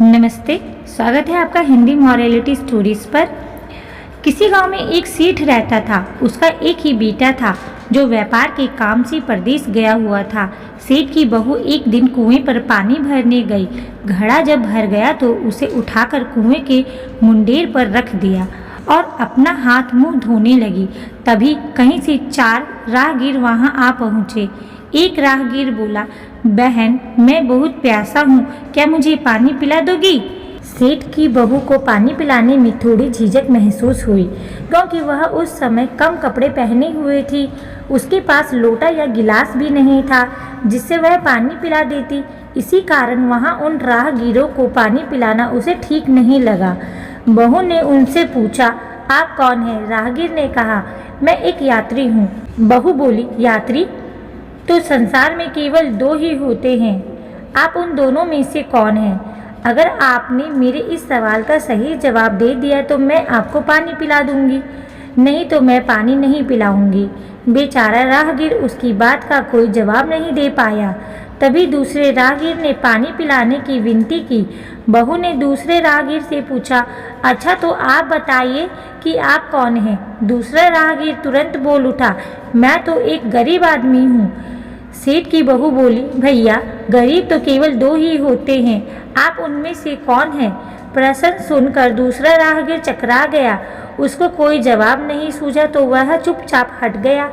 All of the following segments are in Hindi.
नमस्ते, स्वागत है आपका हिंदी मॉरलिटी स्टोरीज पर। किसी गांव में एक सेठ रहता था। उसका एक ही बेटा था जो व्यापार के काम से परदेश गया हुआ था। सेठ की बहू एक दिन कुएं पर पानी भरने गई। घड़ा जब भर गया तो उसे उठाकर कुएं के मुंडेर पर रख दिया और अपना हाथ मुंह धोने लगी। तभी कहीं से 4 राहगीर वहां आ पहुंचे। एक राहगीर बोला, बहन, मैं बहुत प्यासा हूँ, क्या मुझे पानी पिला दोगी? सेठ की बहू को पानी पिलाने में थोड़ी झिझक महसूस हुई, क्योंकि वह उस समय कम कपड़े पहने हुए थी। उसके पास लोटा या गिलास भी नहीं था जिससे वह पानी पिला देती। इसी कारण वहाँ उन राहगीरों को पानी पिलाना उसे ठीक नहीं लगा। बहू ने उनसे पूछा, आप कौन हैं? राहगीर ने कहा, मैं एक यात्री हूँ। बहू बोली, यात्री? तो संसार में केवल 2 ही होते हैं, आप उन दोनों में से कौन हैं? अगर आपने मेरे इस सवाल का सही जवाब दे दिया तो मैं आपको पानी पिला दूंगी, नहीं तो मैं पानी नहीं पिलाऊंगी। बेचारा राहगीर उसकी बात का कोई जवाब नहीं दे पाया। तभी दूसरे राहगीर ने पानी पिलाने की विनती की। बहू ने दूसरे राहगीर से पूछा, अच्छा तो आप बताइए कि आप कौन हैं? दूसरा राहगीर तुरंत बोल उठा, मैं तो एक गरीब आदमी हूँ। सेठ की बहू बोली, भैया, गरीब तो केवल 2 ही होते हैं, आप उनमें से कौन हैं? प्रश्न सुनकर दूसरा राहगीर चकरा गया। उसको कोई जवाब नहीं सूझा तो वह चुपचाप हट गया।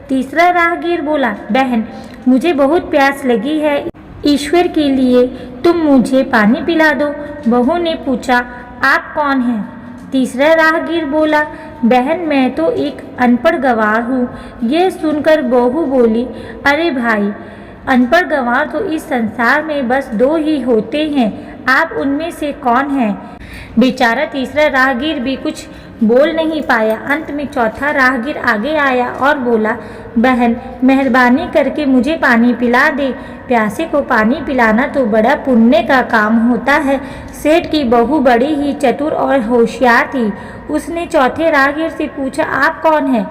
तीसरा राहगीर बोला, बहन, मुझे बहुत प्यास लगी है, ईश्वर के लिए तुम मुझे पानी पिला दो। बहू ने पूछा, आप कौन हैं? तीसरा राहगीर बोला, बहन, मैं तो एक अनपढ़ गंवार हूँ। यह सुनकर बहू बोली, अरे भाई, अनपढ़ गंवार तो इस संसार में बस 2 ही होते हैं, आप उनमें से कौन हैं? बेचारा तीसरा राहगीर भी कुछ बोल नहीं पाया। अंत में चौथा राहगीर आगे आया और बोला, बहन, मेहरबानी करके मुझे पानी पिला दे। प्यासे को पानी पिलाना तो बड़ा पुण्य का काम होता है। सेठ की बहू बड़ी ही चतुर और होशियार थी। उसने चौथे राहगीर से पूछा, आप कौन हैं?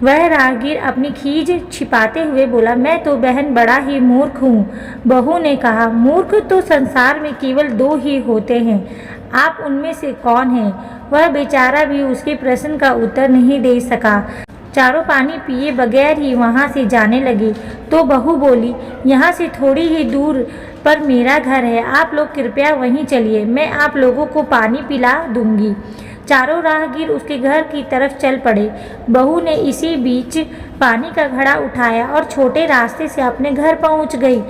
वह राहगीर अपनी खीज छिपाते हुए बोला, मैं तो बहन बड़ा ही मूर्ख हूँ। बहू ने कहा, मूर्ख तो संसार में केवल 2 ही होते हैं, आप उनमें से कौन हैं? वह बेचारा भी उसके प्रश्न का उत्तर नहीं दे सका। चारों पानी पिए बगैर ही वहाँ से जाने लगे तो बहू बोली, यहाँ से थोड़ी ही दूर पर मेरा घर है, आप लोग कृपया वहीं चलिए, मैं आप लोगों को पानी पिला दूंगी। चारों राहगीर उसके घर की तरफ चल पड़े। बहू ने इसी बीच पानी का घड़ा उठाया और छोटे रास्ते से अपने घर पहुंच गई।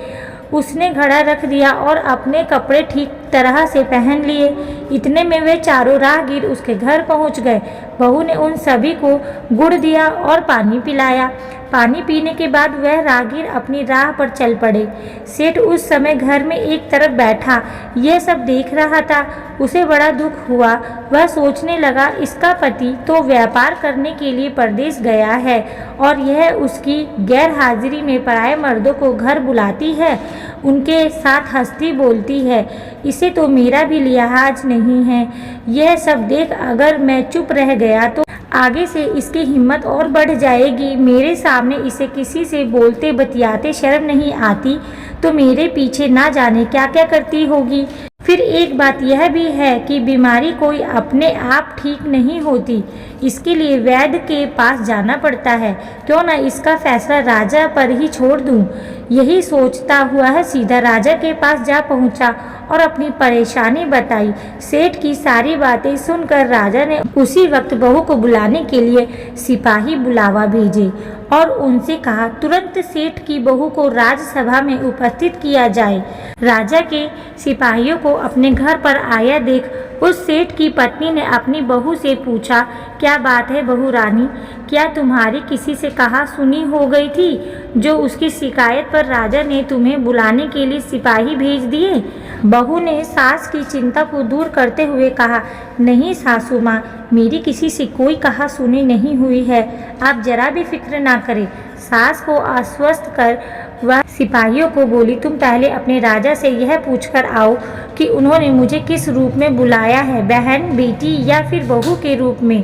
उसने घड़ा रख दिया और अपने कपड़े ठीक तरह से पहन लिए। इतने में वे चारों राहगीर उसके घर पहुंच गए। बहू ने उन सभी को गुड़ दिया और पानी पिलाया। पानी पीने के बाद वह राहगीर अपनी राह पर चल पड़े। सेठ उस समय घर में एक तरफ बैठा यह सब देख रहा था। उसे बड़ा दुख हुआ। वह सोचने लगा, इसका पति तो व्यापार करने के लिए परदेश गया है और यह उसकी गैर हाजिरी में पराये मर्दों को घर बुलाती है, उनके साथ हंसती बोलती है। इसे तो मेरा भी लिहाज नहीं है। यह सब देख अगर मैं चुप रह गया तो आगे से इसकी हिम्मत और बढ़ जाएगी। मेरे सामने इसे किसी से बोलते बतियाते शर्म नहीं आती तो मेरे पीछे ना जाने क्या क्या करती होगी। फिर एक बात यह भी है कि बीमारी कोई अपने आप ठीक नहीं होती, इसके लिए वैद्य के पास जाना पड़ता है। क्यों ना इसका फैसला राजा पर ही छोड़ दूं। यही सोचता हुआ है सीधा राजा के पास जा पहुंचा और अपनी परेशानी बताई। सेठ की सारी बातें सुनकर राजा ने उसी वक्त बहू को बुलाने के लिए सिपाही बुलावा भेजे और उनसे कहा, तुरंत सेठ की बहू को राजसभा में उपस्थित किया जाए। राजा के सिपाहियों को अपने घर पर आया देख उस सेठ की पत्नी ने अपनी बहू से पूछा, क्या बात है बहू रानी, क्या तुम्हारी किसी से कहा सुनी हो गई थी जो उसकी शिकायत पर राजा ने तुम्हें बुलाने के लिए सिपाही भेज दिए? बहू ने सास की चिंता को दूर करते हुए कहा, नहीं सासू माँ, मेरी किसी से कोई कहा सुनी नहीं हुई है, आप जरा भी फिक्र ना करें। सास को आश्वस्त कर वह सिपाहियों को बोली, तुम पहले अपने राजा से यह पूछकर आओ कि उन्होंने मुझे किस रूप में बुलाया है, बहन, बेटी या फिर बहू के रूप में।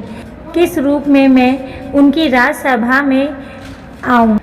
किस रूप में मैं उनकी राजसभा में आऊं।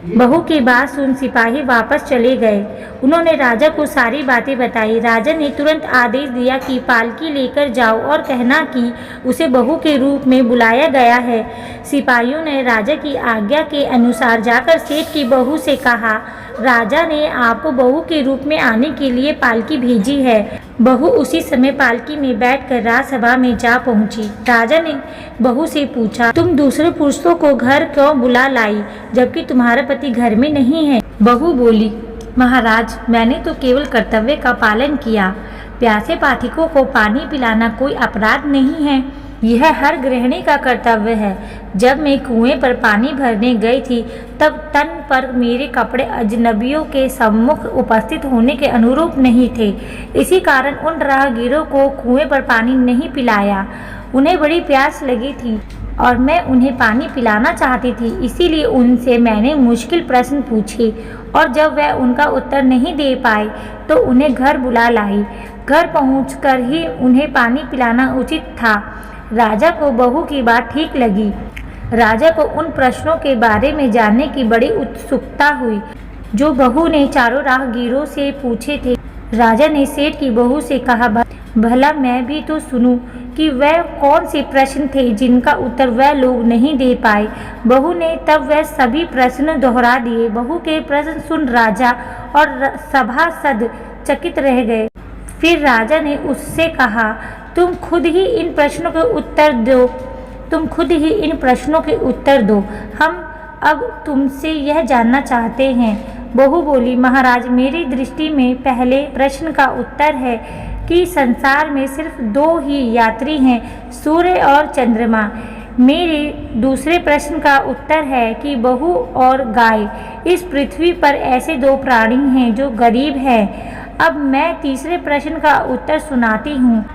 बहू की बात सुन सिपाही वापस चले गए। उन्होंने राजा को सारी बातें बताई। राजा ने तुरंत आदेश दिया कि पालकी लेकर जाओ और कहना कि उसे बहू के रूप में बुलाया गया है। सिपाहियों ने राजा की आज्ञा के अनुसार जाकर सेठ की बहू से कहा, राजा ने आपको बहू के रूप में आने के लिए पालकी भेजी है। बहू उसी समय पालकी में बैठकर राजसभा में जा पहुंची। राजा ने बहू से पूछा, तुम दूसरे पुरुषों को घर क्यों बुला लाई जबकि तुम्हारा पति घर में नहीं है? बहू बोली, महाराज, मैंने तो केवल कर्तव्य का पालन किया। प्यासे पाठकों को पानी पिलाना कोई अपराध नहीं है, यह हर गृहिणी का कर्तव्य है। जब मैं कुएं पर पानी भरने गई थी तब तन पर मेरे कपड़े अजनबियों के सम्मुख उपस्थित होने के अनुरूप नहीं थे। इसी कारण उन राहगीरों को कुएं पर पानी नहीं पिलाया। उन्हें बड़ी प्यास लगी थी और मैं उन्हें पानी पिलाना चाहती थी, इसीलिए उनसे मैंने मुश्किल प्रश्न पूछे और जब वह उनका उत्तर नहीं दे पाए तो उन्हें घर बुला लाई। घर पहुंचकर ही उन्हें पानी पिलाना उचित था। राजा को बहू की बात ठीक लगी। राजा को उन प्रश्नों के बारे में जानने की बड़ी उत्सुकता हुई जो बहू ने चारों राहगीरों से पूछे थे। राजा ने सेठ की बहू से कहा, भला मैं भी तो सुनूं कि वह कौन से प्रश्न थे जिनका उत्तर वह लोग नहीं दे पाए। बहू ने तब वह सभी प्रश्न दोहरा दिए। बहू के प्रश्न सुन राजा और सभासद चकित रह गए। फिर राजा ने उससे कहा, तुम खुद ही इन प्रश्नों के उत्तर दो। हम अब तुमसे यह जानना चाहते हैं। बहू बोली, महाराज, मेरी दृष्टि में पहले प्रश्न का उत्तर है कि संसार में सिर्फ दो ही यात्री हैं, सूर्य और चंद्रमा। मेरे दूसरे प्रश्न का उत्तर है कि बहू और गाय, इस पृथ्वी पर ऐसे दो प्राणी हैं जो गरीब हैं। अब मैं तीसरे प्रश्न का उत्तर सुनाती हूँ।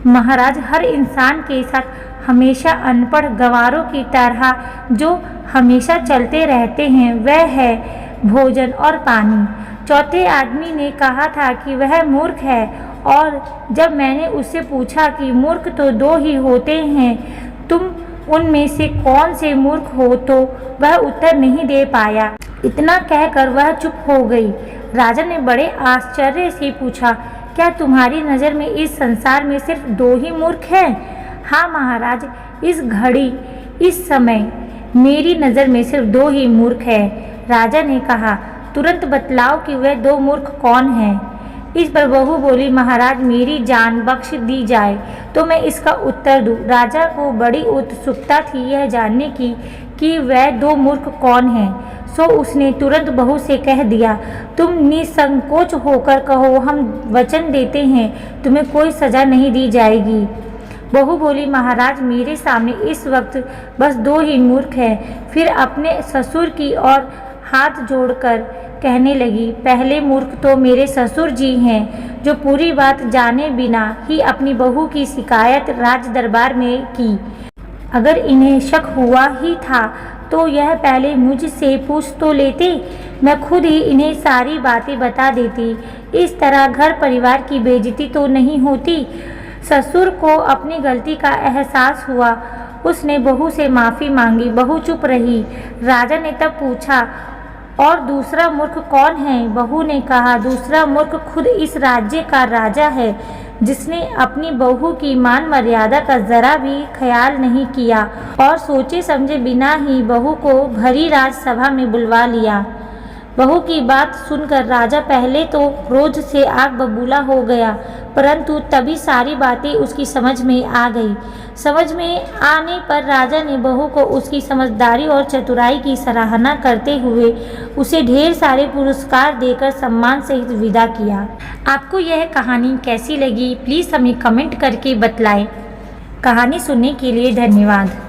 महाराज, हर इंसान के साथ हमेशा अनपढ़ गंवारों की तरह जो हमेशा चलते रहते हैं, वह है भोजन और पानी। चौथे आदमी ने कहा था कि वह मूर्ख है और जब मैंने उससे पूछा कि मूर्ख तो दो ही होते हैं, तुम उनमें से कौन से मूर्ख हो, तो वह उत्तर नहीं दे पाया। इतना कहकर वह चुप हो गई। राजा ने बड़े आश्चर्य से पूछा, क्या तुम्हारी नज़र में इस संसार में सिर्फ दो ही मूर्ख हैं? हाँ महाराज, इस घड़ी, इस समय मेरी नज़र में सिर्फ दो ही मूर्ख हैं। राजा ने कहा, तुरंत बतलाओ कि वह दो मूर्ख कौन हैं। इस पर बहू बोली, महाराज, मेरी जान बख्श दी जाए तो मैं इसका उत्तर दूं। राजा को बड़ी उत्सुकता थी यह जानने की कि वह दो मूर्ख कौन हैं, सो उसने तुरंत बहू से कह दिया, तुम निसंकोच होकर कहो, हम वचन देते हैं तुम्हें कोई सजा नहीं दी जाएगी। बहू बोली, महाराज, मेरे सामने इस वक्त बस दो ही मूर्ख हैं। फिर अपने ससुर की ओर हाथ जोड़कर कहने लगी, पहले मूर्ख तो मेरे ससुर जी हैं जो पूरी बात जाने बिना ही अपनी बहू की शिकायत राज दरबार में की। अगर इन्हें शक हुआ ही था तो यह पहले मुझसे पूछ तो लेते, मैं खुद ही इन्हें सारी बातें बता देती। इस तरह घर परिवार की बेइज्जती तो नहीं होती। ससुर को अपनी गलती का एहसास हुआ। उसने बहू से माफ़ी मांगी। बहू चुप रही। राजा ने तब पूछा, और दूसरा मूर्ख कौन है? बहू ने कहा, दूसरा मूर्ख खुद इस राज्य का राजा है, जिसने अपनी बहू की मान मर्यादा का जरा भी ख्याल नहीं किया और सोचे समझे बिना ही बहू को भरी राजसभा में बुलवा लिया। बहू की बात सुनकर राजा पहले तो क्रोध से आग बबूला हो गया, परंतु तभी सारी बातें उसकी समझ में आ गई। समझ में आने पर राजा ने बहू को उसकी समझदारी और चतुराई की सराहना करते हुए उसे ढेर सारे पुरस्कार देकर सम्मान सहित विदा किया। आपको यह कहानी कैसी लगी, प्लीज़ हमें कमेंट करके बतलाएं। कहानी सुनने के लिए धन्यवाद।